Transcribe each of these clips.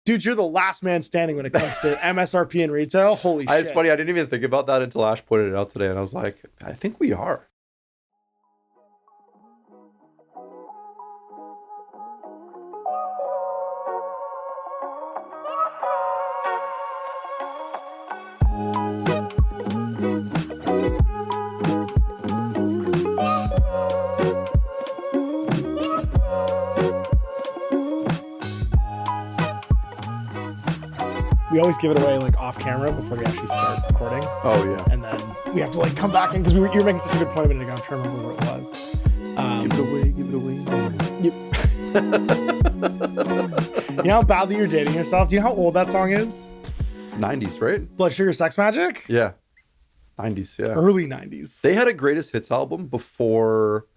Dude, you're the last man standing when it comes to MSRP and retail. Holy shit. It's funny. I didn't even think about that until Ash pointed it out today. And I was like, I think we are. We always give it away like off camera before we actually start recording. Oh, yeah. And then we have to like come back in because you were making such a good point a minute ago. I'm trying to remember what it was. Give it away, give it away. You know how badly you're dating yourself? Do you know how old that song is? 90s, right? Blood Sugar Sex Magic? Yeah. 90s, yeah. Early 90s. They had a greatest hits album before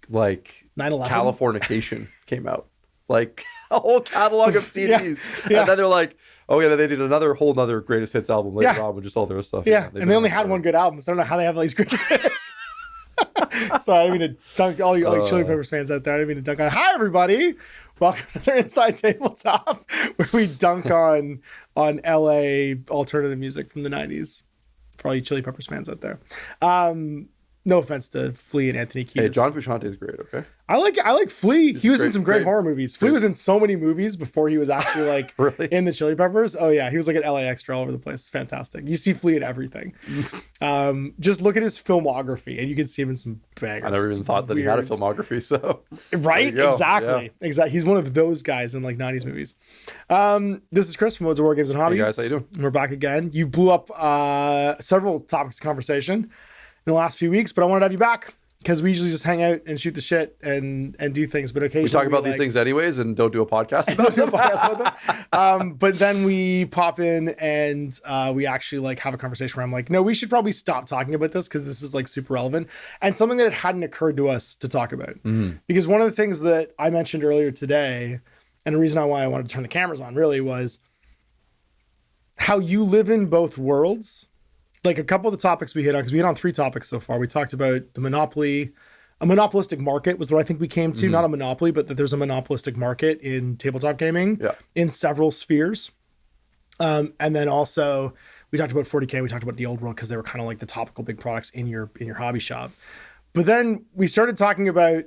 like 9/11? Californication came out. Like a whole catalog of CDs. Yeah. And then they're like, oh yeah, they did another greatest hits album later on with just all their stuff. Yeah, and they only had one good album, so I don't know how they have all these greatest hits. Sorry, I didn't mean to dunk all you Chili Peppers fans out there. I didn't mean to dunk on. Hi, everybody. Welcome to their Inside Tabletop, where we dunk on LA alternative music from the 90s. For all you Chili Peppers fans out there. No offense to Flea and Anthony Kiedis. Hey, John Frusciante is great, okay? I like Flea. He was in some great horror movies. Flea great. was in so many movies before he was actually like Really? in the Chili Peppers. Oh yeah, he was like an LA extra all over the place. It's fantastic. You see Flea in everything. Just look at his filmography and you can see him in some bangers. I never even thought that he had a filmography, so. Right? Exactly. Yeah. Exactly. He's one of those guys in like 90s movies. This is Chris from Modes of War Games and Hobbies. Hey guys, how you doing? We're back again. You blew up several topics of conversation in the last few weeks, but I wanted to have you back because we usually just hang out and shoot the shit and do things. But occasionally We talk about these things anyways and don't do a podcast about them. But then we pop in and we actually like have a conversation where I'm like, no, we should probably stop talking about this because this is like super relevant and something that it hadn't occurred to us to talk about. Because one of the things that I mentioned earlier today, and the reason why I wanted to turn the cameras on really was how you live in both worlds. Like a couple of the topics we hit on, because we hit on 3 topics so far. We talked about the monopoly, a monopolistic market was what I think we came to, not a monopoly, but that there's a monopolistic market in tabletop gaming in several spheres. And then also we talked about 40K, we talked about the old world because they were kind of like the topical big products in your hobby shop. But then we started talking about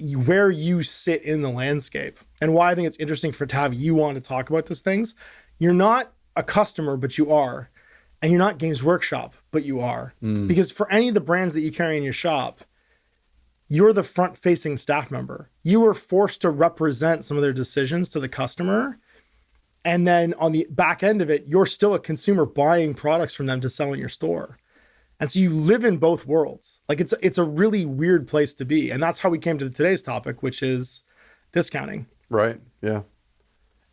where you sit in the landscape and why I think it's interesting to have you on to talk about those things. You're not a customer, but you are. And you're not Games Workshop, but you are. Because for any of the brands that you carry in your shop, you're the front-facing staff member. You were forced to represent some of their decisions to the customer. And then on the back end of it, you're still a consumer buying products from them to sell in your store. And so you live in both worlds. Like it's a really weird place to be. And that's how we came to today's topic, which is discounting. Right, yeah.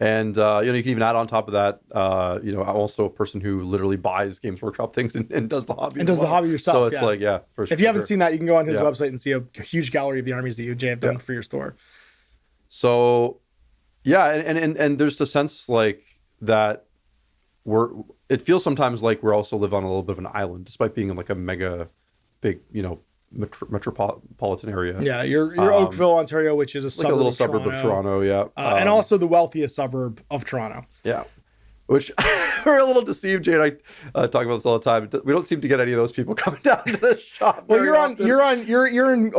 And, you can even add on top of that, I'm also a person who literally buys Games Workshop things and does the hobby. And does the hobby yourself. So it's like, yeah. If you haven't seen that, you can go on his website and see a huge gallery of the armies that you have done for your store. So, yeah. And there's a sense like that it feels sometimes like we're also live on a little bit of an island, despite being in like a mega big, metropolitan area. Yeah, you're Oakville, Ontario, which is a little suburb of Toronto, yeah. And also the wealthiest suburb of Toronto. Yeah. Which we're a little deceived. Jay and I talk about this all the time. We don't seem to get any of those people coming down to the shop. Well, you're in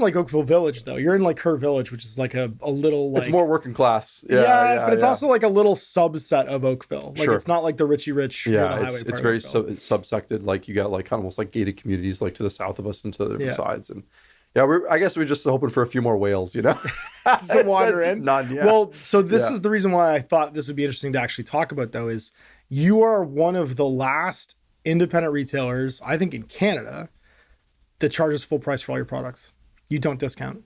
like Oakville Village though. You're in like Kerr Village, which is like a little like, it's more working class. But it's also like a little subset of Oakville. Like it's not like the Richie Rich. Yeah, it's very it's subsected. Like you got like almost like gated communities like to the south of us and to the different sides. And I guess we're just hoping for a few more whales, just to wander in. None, yeah. Well, so this is the reason why I thought this would be interesting to actually talk about, though, is you are one of the last independent retailers, I think, in Canada that charges full price for all your products. You don't discount.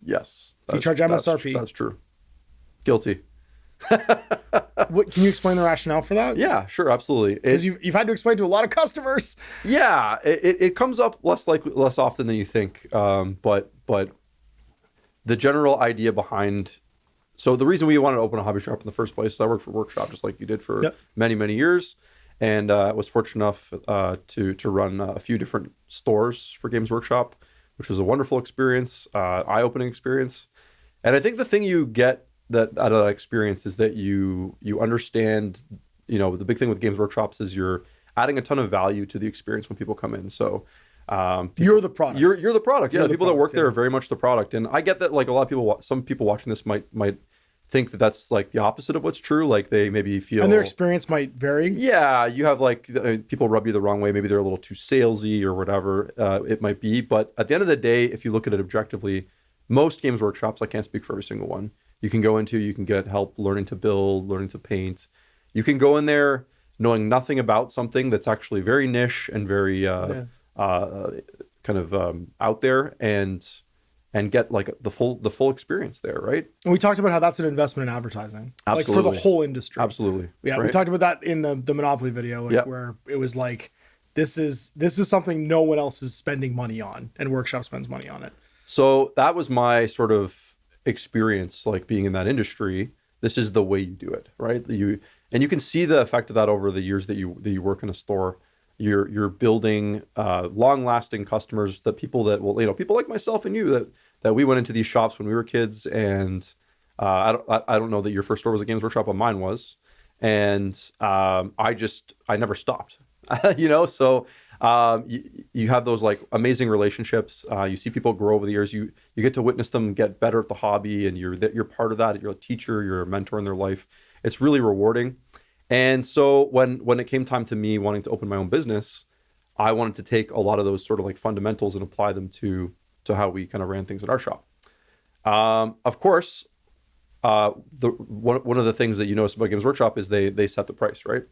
Yes. You charge MSRP. That's true. Guilty. What, can you explain the rationale for that? Yeah, sure, absolutely. Because you've had to explain to a lot of customers. Yeah, it comes up less often than you think. But the general idea behind, so the reason we wanted to open a hobby shop in the first place is I worked for Workshop just like you did for many, many years. And I was fortunate enough to run a few different stores for Games Workshop, which was a wonderful experience, eye-opening experience. And I think the thing you get that out of that experience is that you understand, the big thing with Games Workshops is you're adding a ton of value to the experience when people come in. So you're the product. You're the product. Yeah, You're the people that work there are very much the product. And I get that, like, a lot of people, some people watching this might think that that's like the opposite of what's true. Like, they maybe feel, and their experience might vary. Yeah, you have like people rub you the wrong way. Maybe they're a little too salesy or whatever it might be. But at the end of the day, if you look at it objectively, most Games Workshops, I can't speak for every single one, you can go into, you can get help learning to build, learning to paint. You can go in there knowing nothing about something that's actually very niche and very kind of out there, and get like the full experience there, right? And we talked about how that's an investment in advertising, Absolutely. like for the whole industry. Absolutely. Yeah, right? we talked about that in the Monopoly video, like, where it was like, this is something no one else is spending money on, and Workshop spends money on it. So that was my sort of experience, like being in that industry. This is the way you do it, right? You can see the effect of that over the years that you work in a store. You're building long-lasting customers, that people that will, people like myself and you, that we went into these shops when we were kids, and I don't know that your first store was a Games Workshop, but mine was, and I never stopped, So you have those like amazing relationships. You see people grow over the years. You get to witness them get better at the hobby, and you're part of that. You're a teacher, you're a mentor in their life. It's really rewarding. And so when it came time to me wanting to open my own business, I wanted to take a lot of those sort of like fundamentals and apply them to how we kind of ran things at our shop. Of course, one of the things that you notice about Games Workshop is they set the price, right?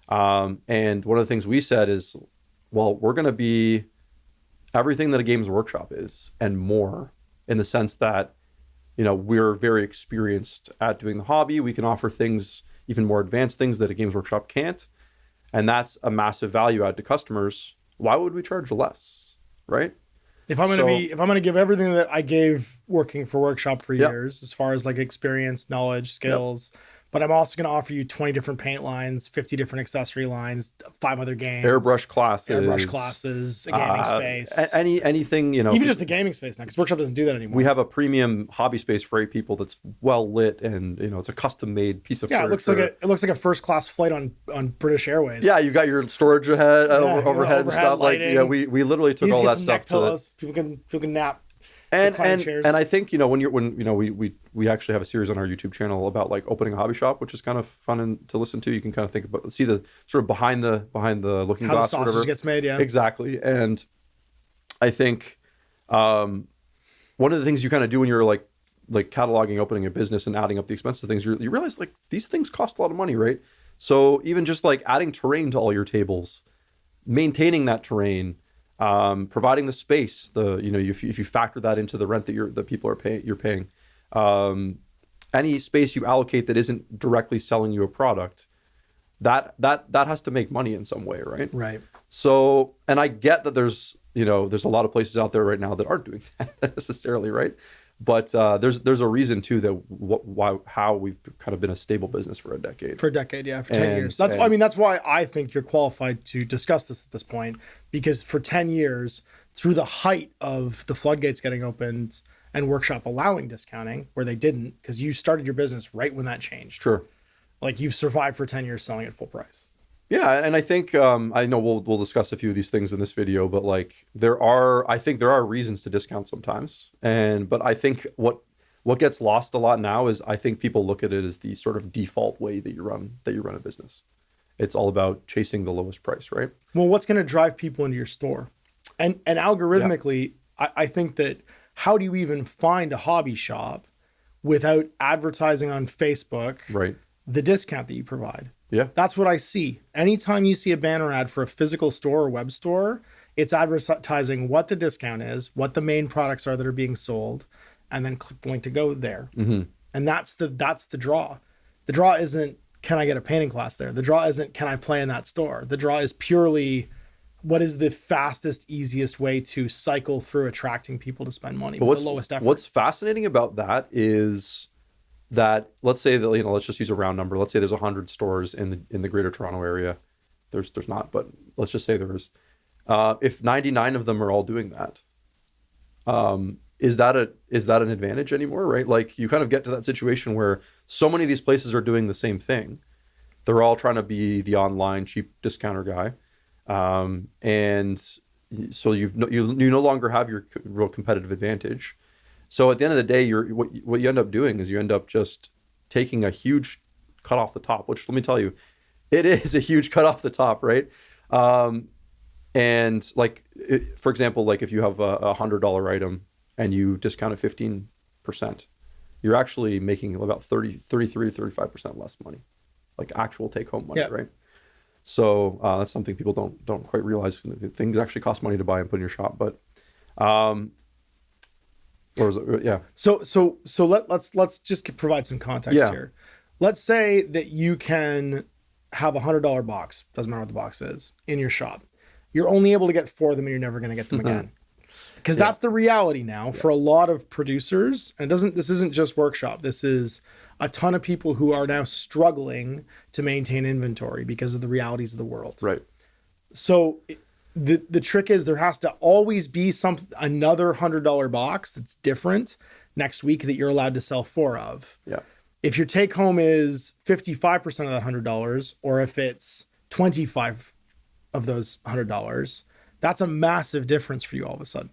And one of the things we said is, well, we're going to be everything that a Games Workshop is and more, in the sense that, we're very experienced at doing the hobby. We can offer things, even more advanced things, that a Games Workshop can't. And that's a massive value add to customers. Why would we charge less, right? If I'm going to give everything that I gave working for Workshop for years, as far as like experience, knowledge, skills, but I'm also going to offer you 20 different paint lines, 50 different accessory lines, 5 other games, airbrush classes, a gaming space, anything, even just the gaming space now, because Workshop doesn't do that anymore. We have a premium hobby space for 8 people that's well lit, and it's a custom made piece of furniture. It looks like a first class flight on British Airways. Yeah, you got your storage overhead and stuff. Lighting. Like, we literally took all that stuff pillows. People can nap. And I think we actually have a series on our YouTube channel about like opening a hobby shop, which is kind of fun to listen to. You can kind of see the sort of behind the looking how glass, the sausage gets made. Yeah, exactly. And I think one of the things you kind of do when you're like cataloging opening a business and adding up the expensive things, you realize like these things cost a lot of money, right? So even just like adding terrain to all your tables, maintaining that terrain, providing the space, if you factor that into the rent that people are paying, any space you allocate that isn't directly selling you a product, that has to make money in some way, right? Right. So, and I get that there's a lot of places out there right now that aren't doing that necessarily, right? But there's a reason too that how we've kind of been a stable business for a decade. For 10 years. That's why I think you're qualified to discuss this at this point, because for 10 years, through the height of the floodgates getting opened and Workshop allowing discounting, where they didn't, because you started your business right when that changed. Sure. Like, you've survived for 10 years selling at full price. Yeah, and I think I know we'll discuss a few of these things in this video, but like I think there are reasons to discount sometimes, but I think what gets lost a lot now is I think people look at it as the sort of default way that you run a business. It's all about chasing the lowest price, right? Well, what's going to drive people into your store, and algorithmically, I think that how do you even find a hobby shop without advertising on Facebook, right? The discount that you provide. Yeah. That's what I see. Anytime you see a banner ad for a physical store or web store, it's advertising what the discount is, what the main products are that are being sold, and then click the link to go there. Mm-hmm. And that's the draw. The draw isn't, can I get a painting class there? The draw isn't, can I play in that store? The draw is purely, what is the fastest, easiest way to cycle through attracting people to spend money with the lowest effort? What's fascinating about that is that, let's say that, let's just use a round number. Let's say there's 100 stores in the Greater Toronto area. There's not, but let's just say there is. If 99 of them are all doing that, is that an advantage anymore, right? Like you kind of get to that situation where so many of these places are doing the same thing. They're all trying to be the online cheap discounter guy. And so you no longer have your real competitive advantage. So at the end of the day, what you end up doing is you end up just taking a huge cut off the top, which let me tell you, it is a huge cut off the top, right? And like, for example, like if you have a $100 item and you discount it 15%, you're actually making about 33 to 35% less money, like actual take home money, right? So that's something people don't quite realize. Things actually cost money to buy and put in your shop, but or is it, yeah. So let's just provide some context here. Let's say that you can have a $100 box, doesn't matter what the box is, in your shop. You're only able to get 4 of them and you're never going to get them again. Because that's the reality now for a lot of producers. And this isn't just workshop. This is a ton of people who are now struggling to maintain inventory because of the realities of the world. Right. So the trick is there has to always be another $100 box that's different next week that you're allowed to sell 4 of. Yeah. If your take home is 55% of that $100, or if it's 25 of those $100, that's a massive difference for you all of a sudden.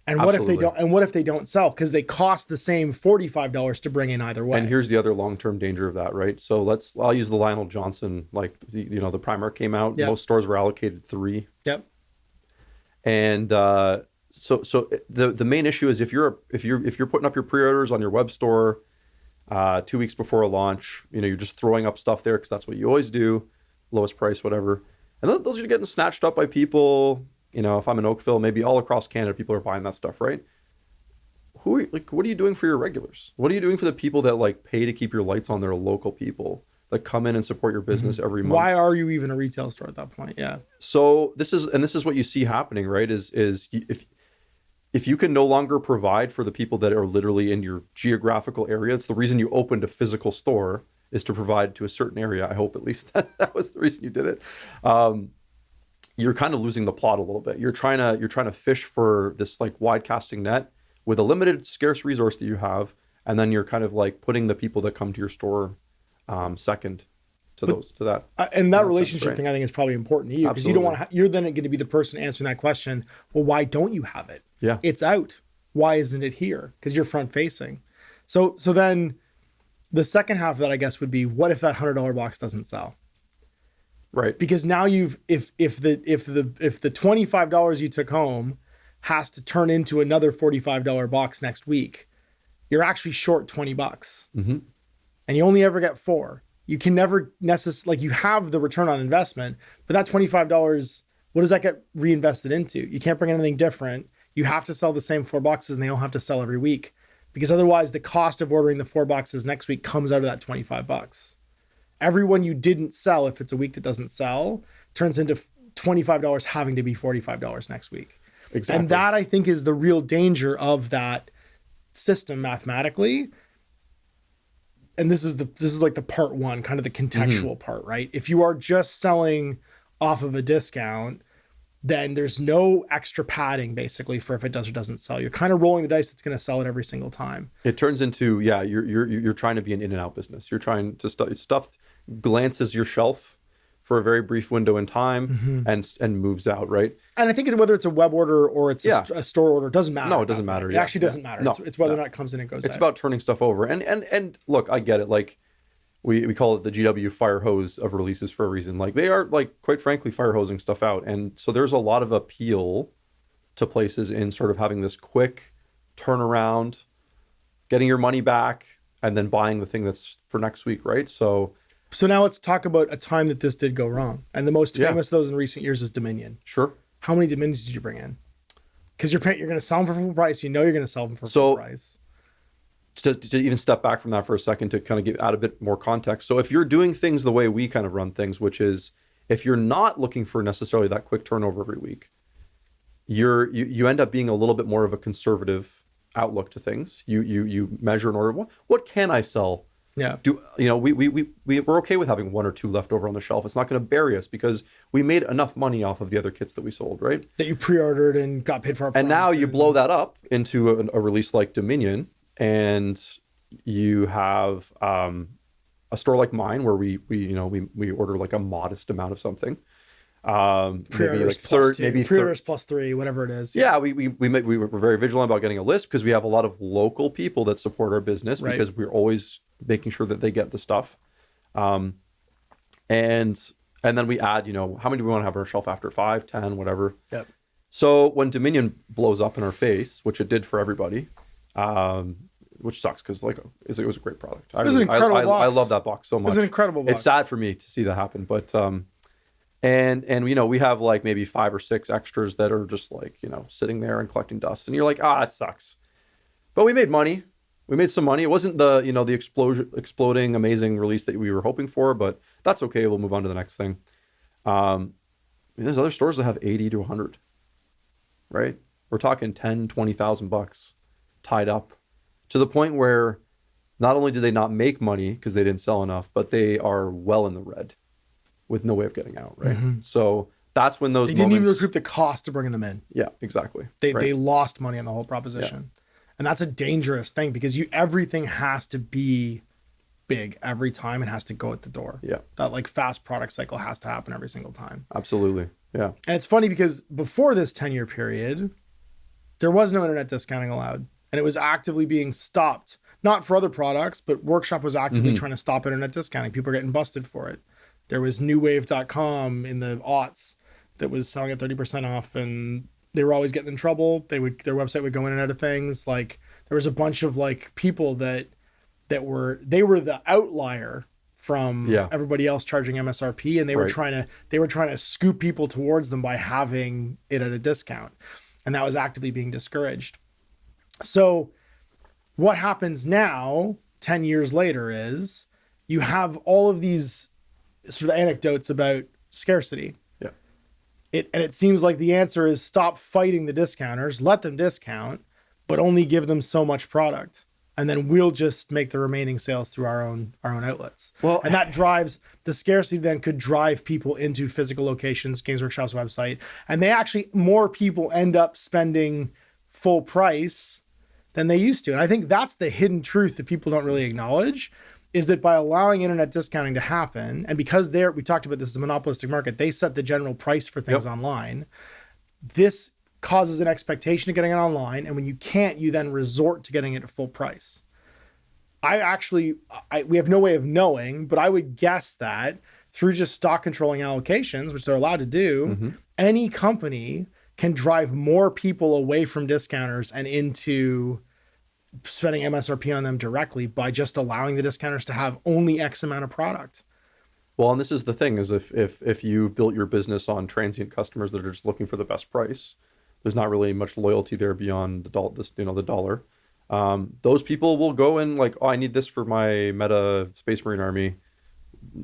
And what if they don't? And what if they don't sell because they cost the same $45 to bring in either way? And here's the other long-term danger of that, right? So I'll use the Lionel Johnson, like the Primark came out. Yep. Most stores were allocated 3. Yep. And so the main issue is if you're putting up your pre-orders on your web store 2 weeks before a launch, you're just throwing up stuff there because that's what you always do, lowest price, whatever. And those are getting snatched up by people. If I'm in Oakville, maybe all across Canada, people are buying that stuff, right? What are you doing for your regulars? What are you doing for the people that like pay to keep your lights on? They're local people that come in and support your business every month. Why are you even a retail store at that point? Yeah. So this is what you see happening, right? Is if you can no longer provide for the people that are literally in your geographical area, it's the reason you opened a physical store is to provide to a certain area. I hope at least that was the reason you did it. You're kind of losing the plot a little bit. You're trying to fish for this like wide casting net with a limited scarce resource that you have, and then you're kind of like putting the people that come to your store second to that. And that relationship sense, thing I think is probably important to you because you don't want you're then going to be the person answering that question. Well, why don't you have it? Yeah, it's out. Why isn't it here? Because you're front facing. So then the second half of that I guess would be, what if that $100 box doesn't sell? Right. Because now if the $25 you took home has to turn into another $45 box next week, you're actually short $20. Mm-hmm. And you only ever get 4. You can never necessarily, like, you have the return on investment, but that $25, what does that get reinvested into? You can't bring anything different. You have to sell the same 4 boxes and they all have to sell every week, because otherwise the cost of ordering the 4 boxes next week comes out of that $25. Everyone you didn't sell, if it's a week that doesn't sell, turns into $25 having to be $45 next week. Exactly. And that, I think, is the real danger of that system mathematically. And this is like the part 1, kind of the contextual part, right? If you are just selling off of a discount, then there's no extra padding basically for if it does or doesn't sell. You're kind of rolling the dice that's going to sell it every single time. It turns into, you're trying to be an in and out business. You're trying to stuff glances your shelf for a very brief window in time and moves out, right? And I think whether it's a web order or it's a store order, it doesn't matter. No, it doesn't matter. It actually doesn't matter. No, it's whether or not it comes in and goes out. It's about turning stuff over. And look, I get it. Like we call it the GW fire hose of releases for a reason. Like they are, like, quite frankly, fire hosing stuff out. And so there's a lot of appeal to places in sort of having this quick turnaround, getting your money back, and then buying the thing that's for next week, right? So now let's talk about a time that this did go wrong. And the most famous of those in recent years is Dominion. Sure. How many Dominions did you bring in? Because you're going to sell them for full price. You're going to sell them for full price. To even step back from that for a second to kind of add a bit more context. So if you're doing things the way we kind of run things, which is if you're not looking for necessarily that quick turnover every week, you end up being a little bit more of a conservative outlook to things. You measure and order, what can I sell Yeah. We're okay with having one or two left over on the shelf. It's not going to bury us because we made enough money off of the other kits that we sold, right? That you pre-ordered and got paid for up front. And now you blow that up into a release like Dominion, and you have a store like mine where we order like a modest amount of something. Maybe like pre-orders plus 3, whatever it is. Yeah, we were very vigilant about getting a list because we have a lot of local people that support our business because we're always making sure that they get the stuff. And then we add, how many do we want to have on our shelf after 5, 10, whatever. Yep. So when Dominion blows up in our face, which it did for everybody, which sucks because it was a great product. It was an incredible box. I love that box so much. It was an incredible box. It's sad for me to see that happen, but and we have like maybe 5 or 6 extras that are just like sitting there and collecting dust, and you're like, it sucks. But we made money. We made some money. It wasn't the the exploding amazing release that we were hoping for, but that's okay. We'll move on to the next thing. There's other stores that have 80 to 100, right? We're talking 10, 20,000 bucks tied up to the point where not only do they not make money because they didn't sell enough, but they are well in the red with no way of getting out, right? Mm-hmm. So that's when they didn't even recoup the cost of bringing them in. Yeah, exactly. They lost money on the whole proposition. Yeah. And that's a dangerous thing because everything has to be big every time. It has to go at the door. Yeah. That like fast product cycle has to happen every single time. Absolutely. Yeah. And it's funny because before this 10-year period, there was no internet discounting allowed. And it was actively being stopped, not for other products, but Workshop was actively trying to stop internet discounting. People are getting busted for it. There was newwave.com in the aughts that was selling at 30% off, and they were always getting in trouble. Their website would go in and out of things. Like there was a bunch of like people that were the outlier from everybody else charging MSRP, and they were trying to scoop people towards them by having it at a discount, and that was actively being discouraged. So what happens now 10 years later is you have all of these sort of anecdotes about scarcity. Yeah. It seems like the answer is stop fighting the discounters, let them discount, but only give them so much product. And then we'll just make the remaining sales through our own outlets. Well, and that drives the scarcity, then could drive people into physical locations, Games Workshop's website. And more people end up spending full price than they used to. And I think that's the hidden truth that people don't really acknowledge, is that by allowing internet discounting to happen, and because we talked about this as a monopolistic market, they set the general price for things online. This causes an expectation of getting it online, and when you can't, you then resort to getting it at full price. We have no way of knowing, but I would guess that through just stock controlling allocations, which they're allowed to do, any company can drive more people away from discounters and into spending MSRP on them directly by just allowing the discounters to have only X amount of product. Well, and this is the thing, is if you built your business on transient customers that are just looking for the best price, there's not really much loyalty there beyond the dollar. Those people will go and like, I need this for my meta Space Marine army.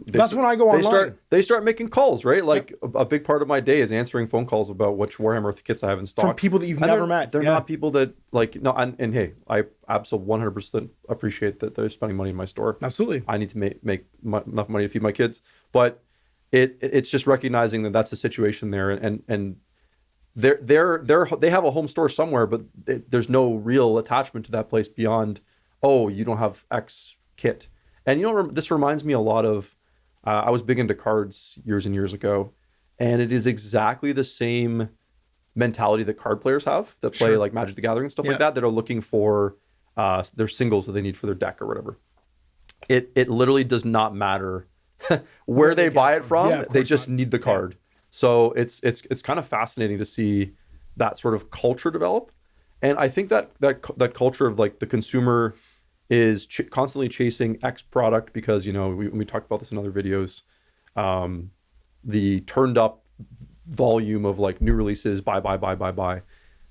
That's when I go online. They start making calls, right? Like a big part of my day is answering phone calls about which Warhammer kits I have in stock. From people that you've never met. They're not people that and hey, I absolutely 100% appreciate that they're spending money in my store. Absolutely. I need to make enough money to feed my kids. But it's just recognizing that that's the situation there, and they have a home store somewhere, but there's no real attachment to that place beyond, you don't have X kit. And this reminds me a lot of, I was big into cards years and years ago, and it is exactly the same mentality that card players have that play like Magic the Gathering and stuff like that are looking for their singles that they need for their deck or whatever. It literally does not matter where they buy it from. They just need the card. So it's kind of fascinating to see that sort of culture develop. And I think that culture of like the consumer is constantly chasing X product because, we talked about this in other videos, the turned up volume of like new releases, buy.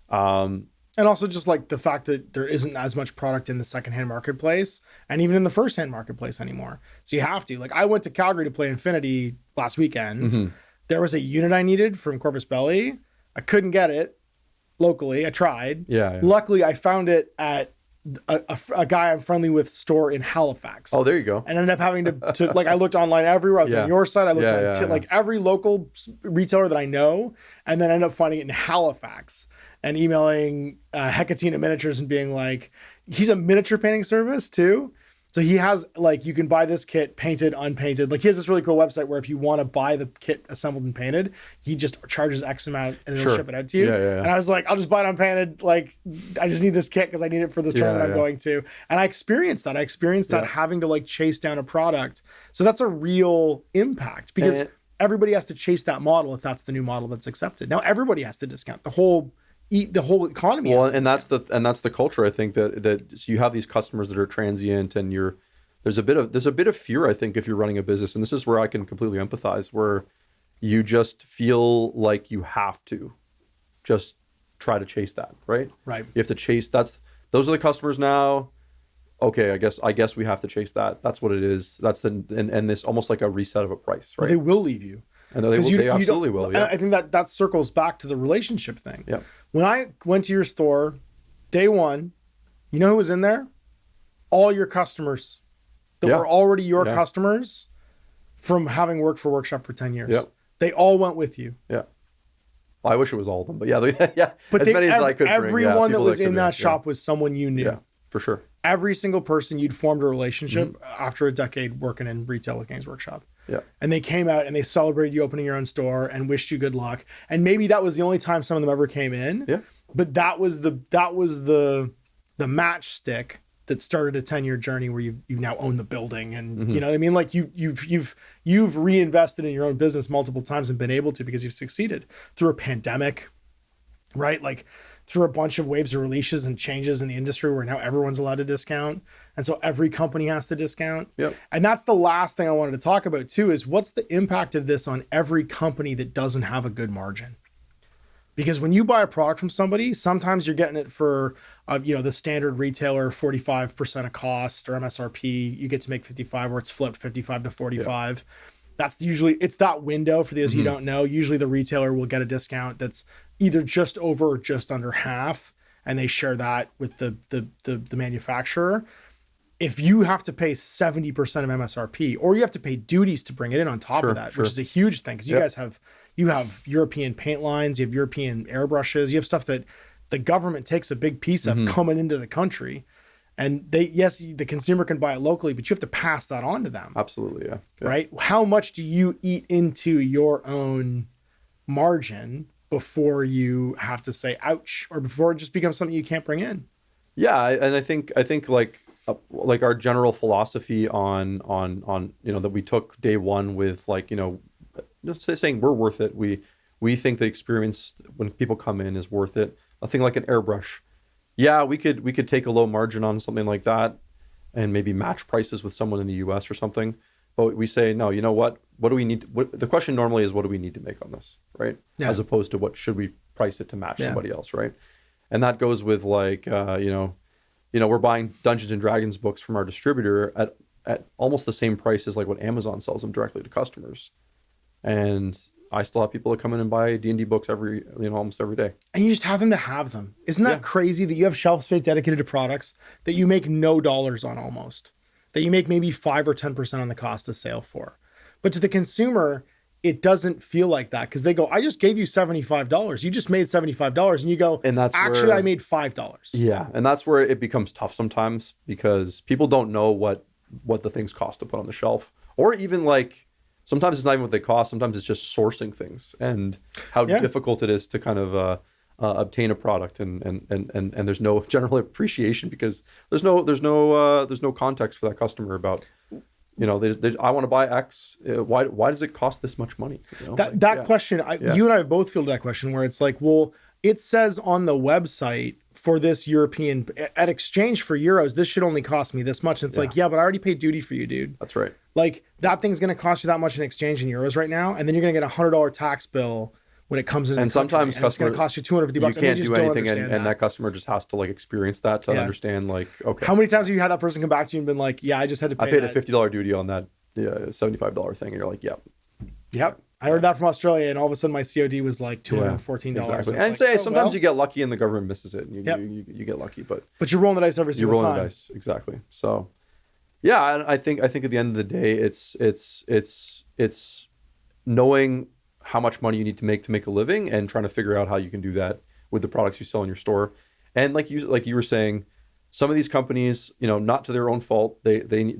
And also just like the fact that there isn't as much product in the secondhand marketplace and even in the firsthand marketplace anymore. So you have to, like, I went to Calgary to play Infinity last weekend. There was a unit I needed from Corpus Belli. I couldn't get it locally. I tried. Yeah. Luckily, I found it at a guy I'm friendly with store in Halifax. Oh, there you go. And ended up having to like, I looked online everywhere. I was on your site. I looked on like every local retailer that I know, and then ended up finding it in Halifax and emailing Hecatina Miniatures and being like, he's a miniature painting service too. So he has like, you can buy this kit painted, unpainted. Like he has this really cool website where if you want to buy the kit assembled and painted, he just charges X amount and it'll ship it out to you. And I was like, I'll just buy it unpainted. Like I just need this kit because I need it for this tournament I'm going to. And I experienced that. Having to like chase down a product. So that's a real impact because everybody has to chase that model if that's the new model that's accepted. Now everybody has to discount the whole economy. Well, and that's the culture. I think that you have these customers that are transient, and there's a bit of fear. I think if you're running a business, and this is where I can completely empathize, where you just feel like you have to just try to chase that, right? Right. You have to chase. Those are the customers now. Okay, I guess we have to chase that. That's what it is. And this almost like a reset of a price, right? Well, they will leave you. And they absolutely will. Yeah. I think that circles back to the relationship thing. Yeah. When I went to your store, day one, you know who was in there? All your customers that were already your customers from having worked for Workshop for 10 years. Yep. They all went with you. Yeah. Well, I wish it was all of them, but yeah. But as many as I could bring. Everyone that was in that shop was someone you knew. Yeah, for sure. Every single person you'd formed a relationship after a decade working in retail with Games Workshop. Yeah. And they came out and they celebrated you opening your own store and wished you good luck. And maybe that was the only time some of them ever came in. Yeah. But that was the matchstick that started a 10-year journey where you now own the building and you know what I mean? Like you've reinvested in your own business multiple times and been able to because you've succeeded through a pandemic, right? Like through a bunch of waves of releases and changes in the industry where now everyone's allowed to discount. And so every company has to discount. Yep. And that's the last thing I wanted to talk about too, is what's the impact of this on every company that doesn't have a good margin? Because when you buy a product from somebody, sometimes you're getting it for, the standard retailer, 45% of cost or MSRP, you get to make 55 or it's flipped 55 to 45. That's usually, it's that window for those you don't know. Usually the retailer will get a discount that's either just over or just under half, and they share that with the manufacturer. If you have to pay 70% of MSRP, or you have to pay duties to bring it in on top of that, which is a huge thing, because you guys have European paint lines, you have European airbrushes, you have stuff that the government takes a big piece of coming into the country. And the consumer can buy it locally, but you have to pass that on to them. Absolutely, yeah. Right? How much do you eat into your own margin before you have to say ouch, or before it just becomes something you can't bring in? Yeah, and I think like our general philosophy on that we took day one with just saying we're worth it. We think the experience when people come in is worth it. A thing like an airbrush. Yeah, we could take a low margin on something like that and maybe match prices with someone in the US or something. But we say, no, you know what? What do we need? The question normally is, what do we need to make on this, right? Yeah. As opposed to what should we price it to match somebody else, right? And that goes with we're buying Dungeons and Dragons books from our distributor at almost the same price as like what Amazon sells them directly to customers. And I still have people that come in and buy D&D books almost every day. And you just have them to have them. Isn't that crazy that you have shelf space dedicated to products that you make no dollars on almost? That you make maybe 5 or 10% on the cost of sale for. But to the consumer, it doesn't feel like that because they go, I just gave you $75. You just made $75. And you go, and that's actually, I made $5. Yeah. And that's where it becomes tough sometimes because people don't know what the things cost to put on the shelf. Or even like, sometimes it's not even what they cost. Sometimes it's just sourcing things and how difficult it is to kind of obtain a product, and there's no general appreciation because there's no context for that customer about I want to buy X. Why does it cost this much money? That question, you and I both feel that question where it's like, well, it says on the website for this European at exchange for euros, this should only cost me this much. And it's like, but I already paid duty for you, dude. That's right. Like that thing's going to cost you that much in exchange in euros right now. And then you're going to get $100 tax bill when it comes in. And sometimes customers, it's going to cost you $250. You can't do anything. And that customer just has to like experience that to understand like, okay. How many times have you had that person come back to you and been like, I just had to pay I paid a $50 duty on that $75 thing. And you're like, yep. I heard that from Australia, and all of a sudden my COD was like $214. Exactly. So And say sometimes you get lucky and the government misses it, and you get lucky, but you're rolling the dice every single time. You're rolling the dice, exactly. So, yeah, I think at the end of the day, it's knowing how much money you need to make a living and trying to figure out how you can do that with the products you sell in your store. And like you were saying, some of these companies, not to their own fault, they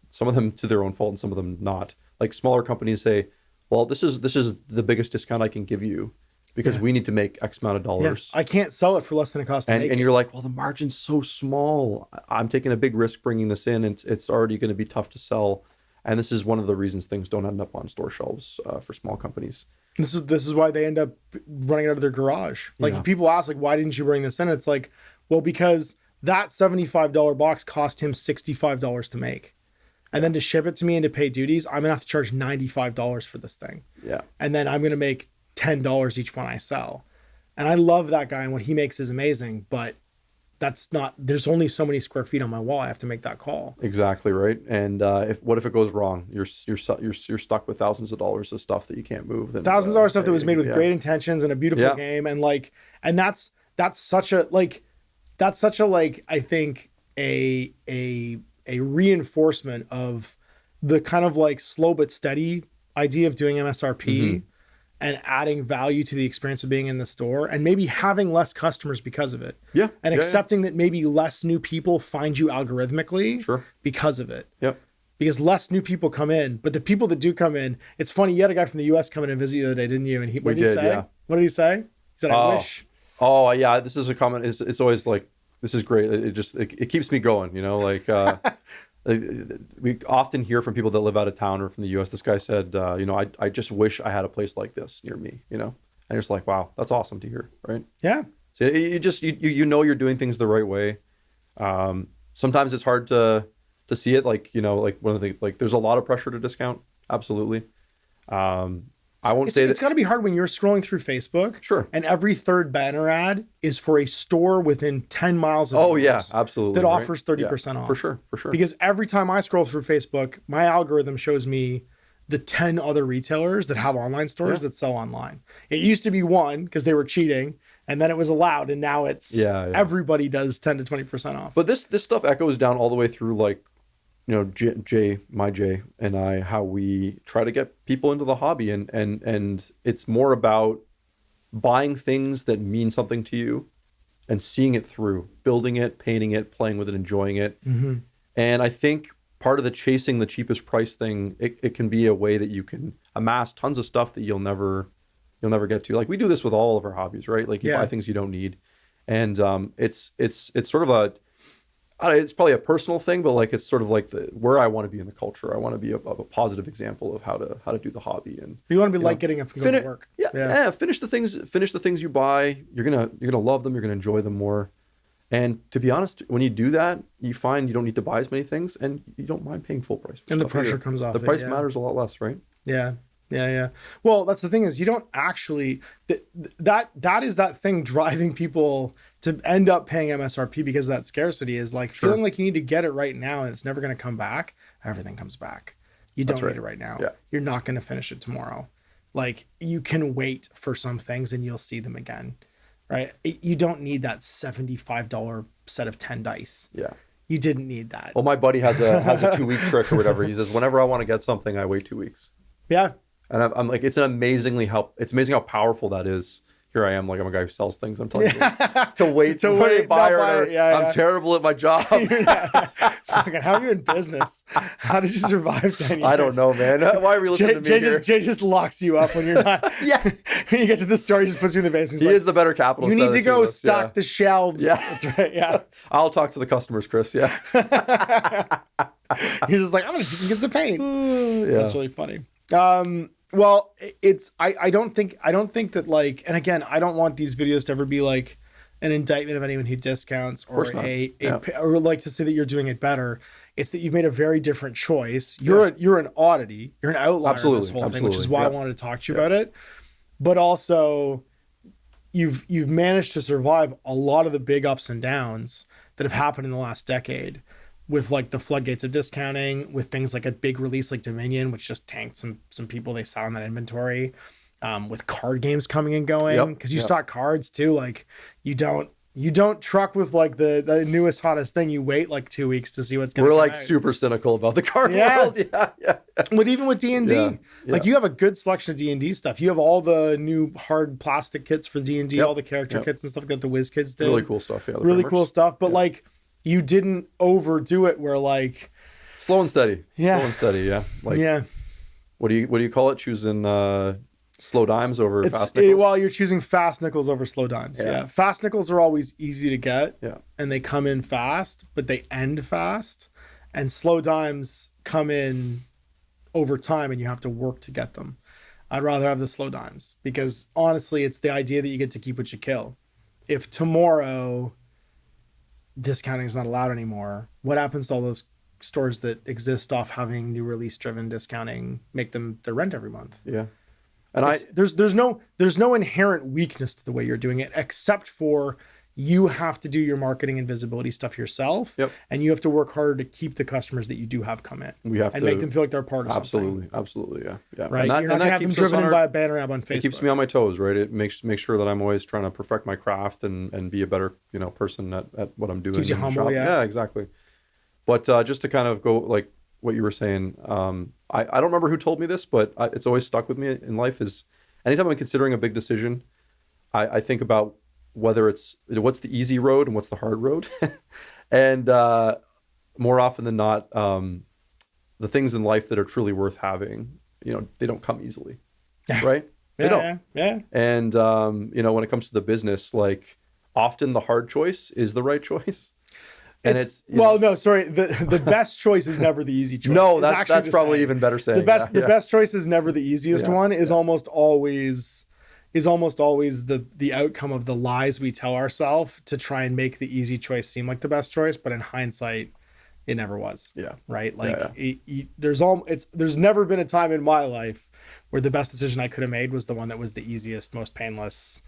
some of them to their own fault and some of them not. Like smaller companies say, well, this is the biggest discount I can give you because we need to make X amount of dollars. I can't sell it for less than it costs to make it. And you're like, well, the margin's so small. I'm taking a big risk bringing this in. It's already going to be tough to sell. And this is one of the reasons things don't end up on store shelves for small companies. This is why they end up running it out of their garage. Like if people ask, like, why didn't you bring this in? It's like, well, because that $75 box cost him $65 to make. And then to ship it to me and to pay duties, I'm gonna have to charge $95 for this thing. Yeah. And then I'm gonna make $10 each one I sell. And I love that guy, and what he makes is amazing, but there's only so many square feet on my wall. I have to make that call. Exactly right. And what if it goes wrong? You're stuck with thousands of dollars of stuff that you can't move. And, thousands of dollars stuff that was made with great intentions and a beautiful game, and that's such a I think a reinforcement of the kind of like slow but steady idea of doing MSRP and adding value to the experience of being in the store, and maybe having less customers because of it. Yeah. And accepting that maybe less new people find you algorithmically because of it. Yep. Because less new people come in, but the people that do come in, it's funny. You had a guy from the US come in and visit you the other day, didn't you? And what did he say? Yeah. What did he say? He said, I wish. Oh yeah. This is a comment. It's always like, this is great. It keeps me going, we often hear from people that live out of town or from the US. This guy said, I just wish I had a place like this near me, and you're just like, wow, that's awesome to hear. Right. Yeah. So you're doing things the right way. Sometimes it's hard to see it. Like one of the things, like there's a lot of pressure to discount. Absolutely. I won't say it's got to be hard when you're scrolling through Facebook. Sure. And every third banner ad is for a store within 10 miles of yours. Yeah, absolutely. That offers 30% off. For sure. Because every time I scroll through Facebook, my algorithm shows me the 10 other retailers that have online stores that sell online. It used to be one because they were cheating, and then it was allowed, and now it's everybody does 10 to 20% off. But this stuff echoes down all the way through, like, Jay and I, how we try to get people into the hobby, and it's more about buying things that mean something to you and seeing it through, building it, painting it, playing with it, enjoying it. And I think part of the chasing the cheapest price thing, it can be a way that you can amass tons of stuff that you'll never get to. Like, we do this with all of our hobbies, right? Like, you buy things you don't need, and it's sort of it's probably a personal thing, but like, it's sort of like where I want to be in the culture. I want to be a positive example of how to do the hobby. And you want to be like getting up and going to work. Yeah. Finish the things you buy. You're gonna love them. You're gonna enjoy them more. And to be honest, when you do that, you find you don't need to buy as many things, and you don't mind paying full price. And the pressure comes off. The price matters a lot less, right? Yeah. Well, that's the thing, is you don't actually that is that thing driving people to end up paying MSRP, because that scarcity is like feeling like you need to get it right now and it's never going to come back. Everything comes back. You don't need it right now. Yeah. You're not going to finish it tomorrow. Like, you can wait for some things and you'll see them again, right? You don't need that $75 set of 10 dice. Yeah. You didn't need that. Well, my buddy has a 2-week trick or whatever. He says, whenever I want to get something, I wait 2 weeks. Yeah. And I'm like, it's amazing how powerful that is. Here I am, like, I'm a guy who sells things. I'm telling you to wait for a buyer. I'm terrible at my job. Fucking, how are you in business? How did you survive 10 years? I don't know, man. Why are we listening to me here? Jay just locks you up when you're not. When you get to the store, he just puts you in the basement. He is the better capitalist. You need to go stock the shelves. Yeah, that's right. Yeah. I'll talk to the customers, Chris. Yeah. You're just like, I'm gonna get the paint. That's really funny. Well, I don't think that, like, and again, I don't want these videos to ever be like an indictment of anyone who discounts or or like to say that you're doing it better. It's that you've made a very different choice. You're an oddity. You're an outlier in this whole thing, which is why I wanted to talk to you about it. But also, you've managed to survive a lot of the big ups and downs that have happened in the last decade with like the floodgates of discounting, with things like a big release like Dominion, which just tanked some people, they sat on that inventory, with card games coming and going, because you stock cards too. Like you don't truck with like the newest hottest thing. You wait like 2 weeks to see what's going to We're come like out. super cynical about the card world. Yeah. But even with D&D, like you have a good selection of D&D stuff. You have all the new hard plastic kits for D&D, all the character kits and stuff that the Whiz Kids did. Really cool stuff. Yeah. Really cool stuff. But like you didn't overdo it where like slow and steady. Yeah. Slow and steady. Yeah. Like yeah. What do you call it? Choosing slow dimes over fast nickels? Well, you're choosing fast nickels over slow dimes. Yeah. Fast nickels are always easy to get. Yeah. And they come in fast, but they end fast. And slow dimes come in over time and you have to work to get them. I'd rather have the slow dimes because honestly, it's the idea that you get to keep what you kill. If tomorrow discounting is not allowed anymore, what happens to all those stores that exist off having new release driven discounting make them their rent every month? Yeah. And there's no inherent weakness to the way you're doing it, except for you have to do your marketing and visibility stuff yourself. Yep. And you have to work harder to keep the customers that you do have come in. We have and to make them feel like they're part of something. Absolutely. Yeah. Right. You're not gonna have them driven in by a banner ad on Facebook. It keeps me on my toes, right? It makes sure that I'm always trying to perfect my craft and be a better, person at what I'm doing. Keeps you humble, Yeah, exactly. But just to kind of go like what you were saying, I don't remember who told me this, but it's always stuck with me in life is anytime I'm considering a big decision, I think about whether what's the easy road and what's the hard road. And more often than not, the things in life that are truly worth having, they don't come easily, right? They don't. Yeah. And, when it comes to the business, like often the hard choice is the right choice. And the best choice is never the easy choice. No, that's probably even better saying. The best choice is never the easiest one. Is almost always the outcome of the lies we tell ourselves to try and make the easy choice seem like the best choice, but in hindsight, it never was. Yeah. Right. Like there's never been a time in my life where the best decision I could have made was the one that was the easiest, most painless,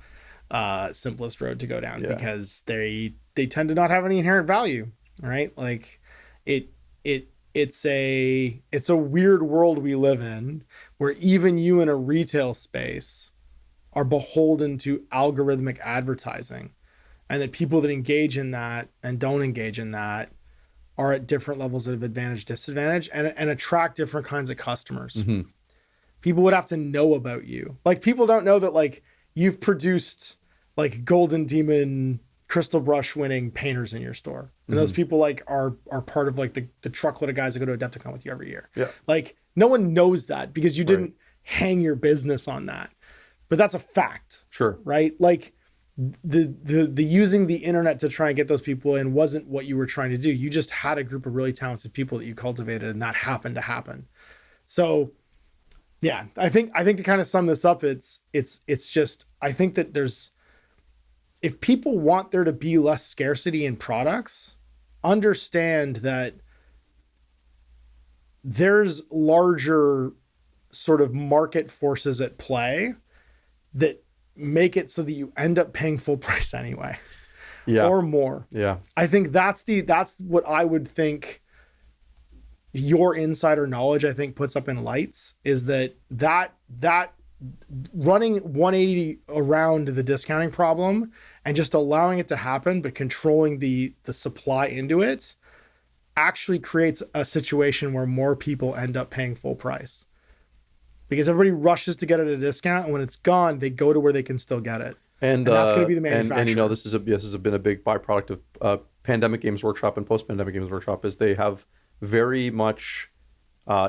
simplest road to go down, because they tend to not have any inherent value, right? Like it's a weird world we live in where even you in a retail space are beholden to algorithmic advertising, and that people that engage in that and don't engage in that are at different levels of advantage, disadvantage, and attract different kinds of customers. Mm-hmm. People would have to know about you. Like people don't know that like you've produced like Golden Demon crystal brush winning painters in your store. And those people like are part of like the truckload of guys that go to Adepticon with you every year. Yeah. Like no one knows that because you didn't hang your business on that. But that's a fact. Sure. Right? Like the using the internet to try and get those people in wasn't what you were trying to do. You just had a group of really talented people that you cultivated, and that happened to happen. So yeah, I think to kind of sum this up, it's just, I think that if people want there to be less scarcity in products, understand that there's larger sort of market forces at play that make it so that you end up paying full price anyway, or more. Yeah. I think that's what I would think your insider knowledge, I think, puts up in lights, is that running 180 around the discounting problem and just allowing it to happen, but controlling the supply into it actually creates a situation where more people end up paying full price. Because everybody rushes to get it at a discount, and when it's gone, they go to where they can still get it. And that's going to be the manufacturer. And this has been a big byproduct of Pandemic Games Workshop and Post-Pandemic Games Workshop, is they have very much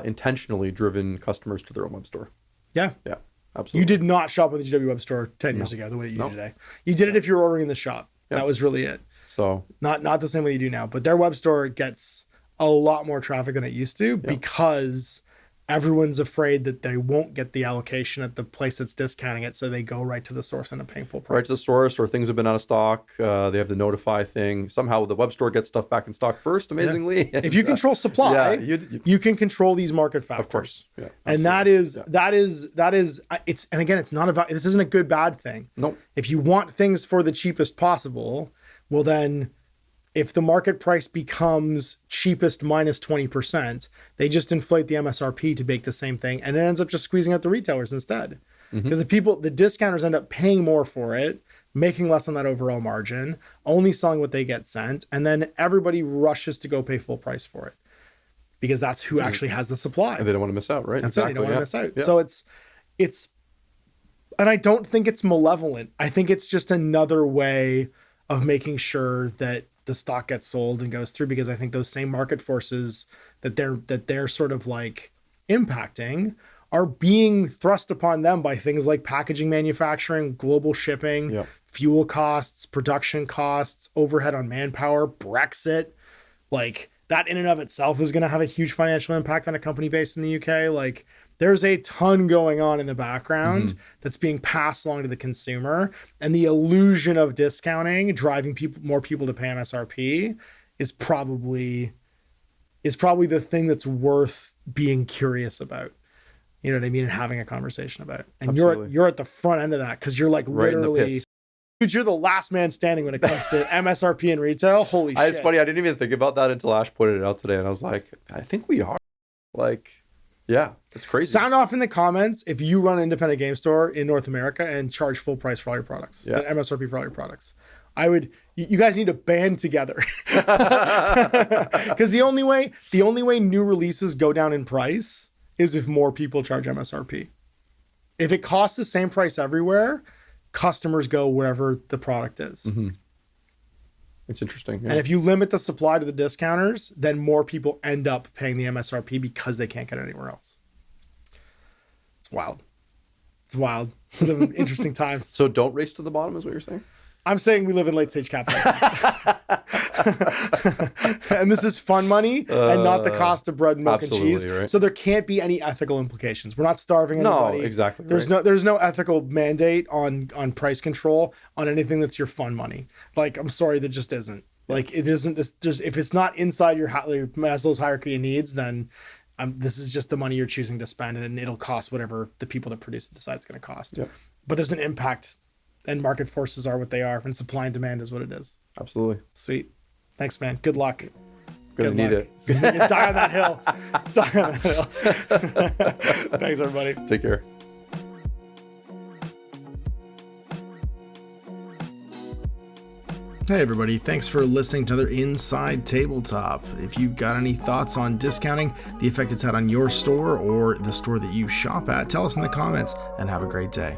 intentionally driven customers to their own web store. Yeah. Yeah, absolutely. You did not shop at the GW web store 10 years ago the way that you do today. You did it if you were ordering in the shop. Yeah. That was really it. So not the same way you do now, but their web store gets a lot more traffic than it used to because everyone's afraid that they won't get the allocation at the place that's discounting it, so they go right to the source and a painful price. Right to the source, or things have been out of stock. They have the notify thing. Somehow the web store gets stuff back in stock first, amazingly. Yeah. If you control supply, you can control these market factors. Of course. Yeah, and that is it's, and again, it's not about, this isn't a good, bad thing. Nope. If you want things for the cheapest possible, well then if the market price becomes cheapest minus 20%, they just inflate the MSRP to make the same thing, and it ends up just squeezing out the retailers instead. Because the discounters end up paying more for it, making less on that overall margin, only selling what they get sent, and then everybody rushes to go pay full price for it because that's who actually has the supply. And they don't want to miss out, right? That's it. They don't want to miss out. Yeah. So it's, and I don't think it's malevolent. I think it's just another way of making sure that the stock gets sold and goes through, because I think those same market forces that they're sort of like impacting are being thrust upon them by things like packaging, manufacturing, global shipping, fuel costs, production costs, overhead on manpower, Brexit. Like that in and of itself is going to have a huge financial impact on a company based in the UK. Like there's a ton going on in the background that's being passed along to the consumer, and the illusion of discounting, driving more people to pay MSRP is probably the thing that's worth being curious about. You know what I mean? And having a conversation about. And Absolutely. you're at the front end of that, because you're like Right in the literally, pits. dude, you're the last man standing when it comes to MSRP and retail. Holy shit. It's funny, I didn't even think about that until Ash pointed it out today, and I was like, I think we are. Like, yeah, it's crazy. Sound off in the comments if you run an independent game store in North America and charge full price for all your products. Yeah. MSRP for all your products. You guys need to band together. Because the only way new releases go down in price is if more people charge MSRP. If it costs the same price everywhere, customers go wherever the product is. It's interesting. Yeah. And if you limit the supply to the discounters, then more people end up paying the MSRP because they can't get it anywhere else. It's wild. It's wild. We live in interesting times. So don't race to the bottom is what you're saying? I'm saying we live in late stage capitalism. And this is fun money and not the cost of bread and milk and cheese. Right. So there can't be any ethical implications. We're not starving anybody. No, exactly. There's no ethical mandate on price control on anything that's your fun money. Like, I'm sorry, there just isn't. Like, it isn't this. If it's not inside your Maslow's hierarchy of needs, then this is just the money you're choosing to spend, and it'll cost whatever the people that produce it decide it's going to cost. Yep. But there's an impact, and market forces are what they are, and supply and demand is what it is. Absolutely. Sweet. Thanks, man. Good luck. Gonna Good need luck. it. Die on that hill. Die on that hill. Thanks, everybody. Take care. Hey everybody, thanks for listening to another Inside Tabletop. If you've got any thoughts on discounting, the effect it's had on your store or the store that you shop at, tell us in the comments, and have a great day.